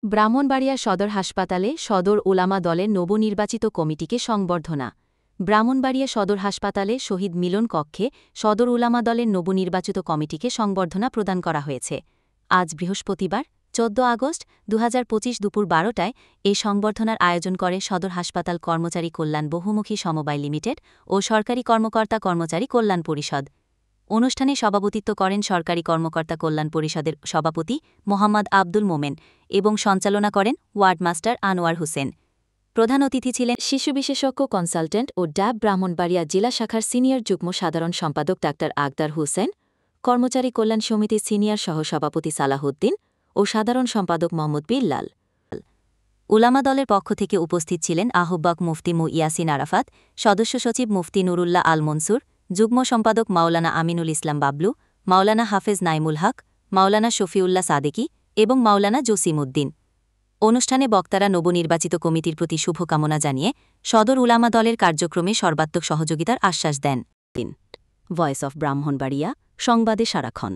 ব্রাহ্মণবাড়িয়া সদর হাসপাতালে সদর উলামা দলের নবনির্বাচিত কমিটিকে সংবর্ধনা। ব্রাহ্মণবাড়িয়া সদর হাসপাতালে শহীদ মিলন কক্ষে সদর উলামা দলের নবনির্বাচিত কমিটিকে সংবর্ধনা প্রদান করা হয়েছে। আজ বৃহস্পতিবার ১৪ আগস্ট ২০২৫ দুপুর ১২টায় এই সংবর্ধনার আয়োজন করে সদর হাসপাতাল কর্মচারী কল্যাণ বহুমুখী সমবায় লিমিটেড ও সরকারি কর্মকর্তা কর্মচারী কল্যাণ পরিষদ। অনুষ্ঠানে সভাপতিত্ব করেন সরকারি কর্মকর্তা কল্যাণ পরিষদের সভাপতি মোহাম্মদ আব্দুল মোমেন এবং সঞ্চালনা করেন ওয়ার্ড মাস্টার আনোয়ার হোসেন। প্রধান অতিথি ছিলেন শিশু বিশেষজ্ঞ কনসালটেন্ট ও ড্যাব ব্রাহ্মণবাড়িয়া জেলা শাখার সিনিয়র যুগ্ম সাধারণ সম্পাদক ডাক্তার আকদার হোসেন, কর্মচারী কল্যাণ সমিতির সিনিয়র সহসভাপতি সালাহউদ্দিন ও সাধারণ সম্পাদক মোহাম্মদ বিল্লাল। উলামা দলের পক্ষ থেকে উপস্থিত ছিলেন আহ্বায়ক মুফতি মু ইয়াসিন আরাফাত, সদস্য সচিব মুফতি নুরুল্লাহ আল মনসুর, যুগ্ম সম্পাদক মাওলানা আমিনুল ইসলাম বাবলু, মাওলানা হাফেজ নাইমুল হক, মাওলানা শফিউল্লাহ সাদেকি এবং মাওলানা জসিমউদ্দিন। অনুষ্ঠানে বক্তারা নবনির্বাচিত কমিটির প্রতি শুভকামনা জানিয়ে সদর উলামা দলের কার্যক্রমে সর্বাত্মক সহযোগিতার আশ্বাস দেন। ভয়েস অফ ব্রাহ্মণবাড়িয়া, সংবাদে সারাক্ষণ।